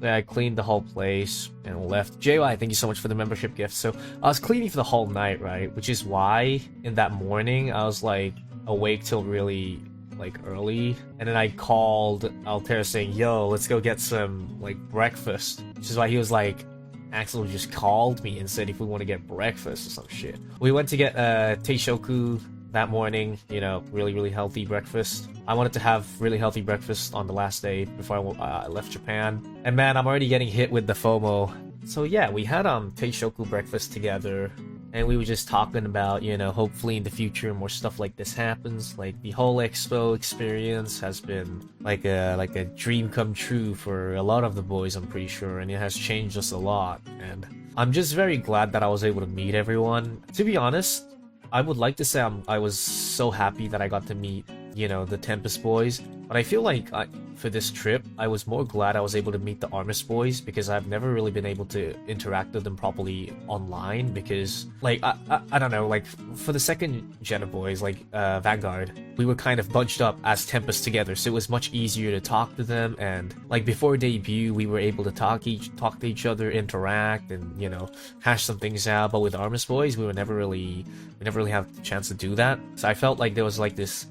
I cleaned the whole place and left. JY, thank you so much for the membership gift. So I was cleaning for the whole night, right? Which is why in that morning I was like awake till really like early, and then I called Altair saying, "Yo, let's go get some like breakfast." Which is why he was like, Axel just called me and said if we want to get breakfast or some shit. We went to get teishoku that morning, you know, really healthy breakfast. I wanted to have really healthy breakfast on the last day before I left Japan. And man, I'm already getting hit with the FOMO. So yeah, we had teishoku breakfast together, and we were just talking about, you know, hopefully in the future more stuff like this happens. Like the whole Expo experience has been like a dream come true for a lot of the boys, I'm pretty sure, and it has changed us a lot. And I'm just very glad that I was able to meet everyone. To be honest, I would like to say I was so happy that I got to meet, you know, the Tempest boys, but I feel like for this trip, I was more glad I was able to meet the Armis boys, because I've never really been able to interact with them properly online, because, like, I don't know, like, for the second gen of boys, like, Vanguard, we were kind of bunched up as Tempest together, so it was much easier to talk to them, and, like, before debut, we were able to talk to each other, interact, and, you know, hash some things out, but with Armis boys, we never really had the chance to do that, so I felt like there was, like, this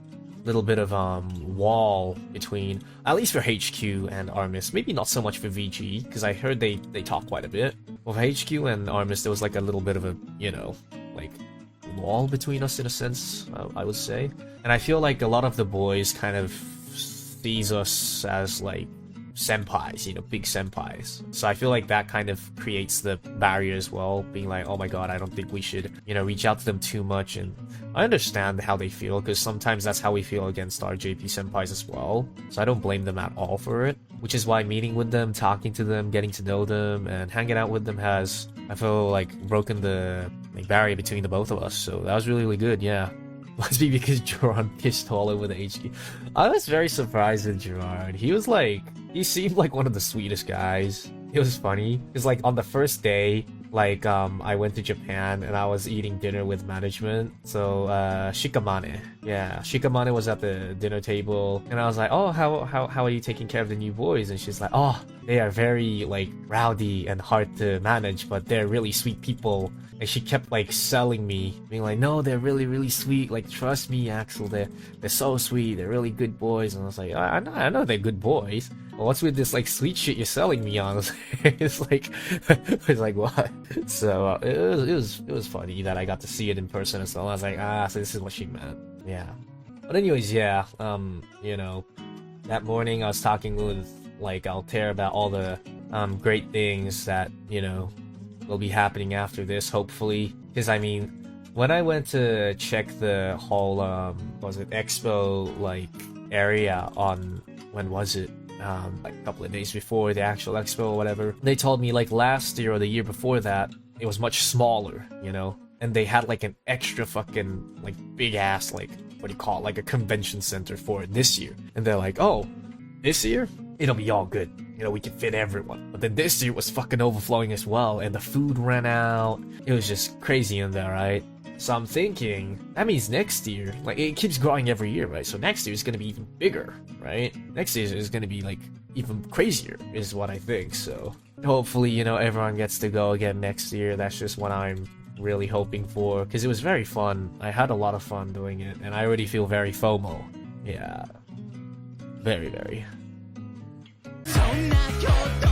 little bit of wall between, at least for HQ and Armis, maybe not so much for VG, because I heard they talk quite a bit. Well, for HQ and Armis, there was like a little bit of a, you know, like wall between us in a sense, I would say. And I feel like a lot of the boys kind of sees us as like senpais, you know, big senpais. So I feel like that kind of creates the barrier as well, being like, oh my god, I don't think we should, you know, reach out to them too much. And I understand how they feel, because sometimes that's how we feel against our JP senpais as well. So I don't blame them at all for it, which is why meeting with them, talking to them, getting to know them, and hanging out with them has, I feel like, broken the like barrier between the both of us. So that was really good, yeah. Must be because Geron pissed all over the HQ. I was very surprised with Geron. He was like, he seemed like one of the sweetest guys. It was funny, because like on the first day, like I went to Japan and I was eating dinner with management. So Shikamane, yeah, Shikamane was at the dinner table, and I was like, oh, how are you taking care of the new boys? And she's like, oh, they are very like rowdy and hard to manage, but they're really sweet people. And she kept like selling me, being like, no, they're really sweet, like trust me, Axel, they're so sweet, they're really good boys. And I was like, I know they're good boys. Well, what's with this like sweet shit you're selling me on? It's like what? So it was funny that I got to see it in person and so I was like, so this is what she meant. Yeah. But anyways, yeah, you know, that morning I was talking with like Altair about all the great things that, you know, will be happening after this, hopefully. Because I mean, when I went to check the whole was it Expo like area on, when was it, like a couple of days before the actual Expo or whatever, they told me like last year or the year before that it was much smaller, you know, and they had like an extra fucking like big ass, like, what do you call it, like a convention center for it this year. And they're like, oh, this year it'll be all good, you know, we can fit everyone. But then this year was fucking overflowing as well, and the food ran out. It was just crazy in there, right? So I'm thinking, that means next year, like, it keeps growing every year, right? So next year is gonna be even bigger, right? Next year is gonna be, like, even crazier, is what I think. So hopefully, you know, everyone gets to go again next year. That's just what I'm really hoping for, because it was very fun. I had a lot of fun doing it, and I already feel very FOMO. Yeah. Very. そんな今日と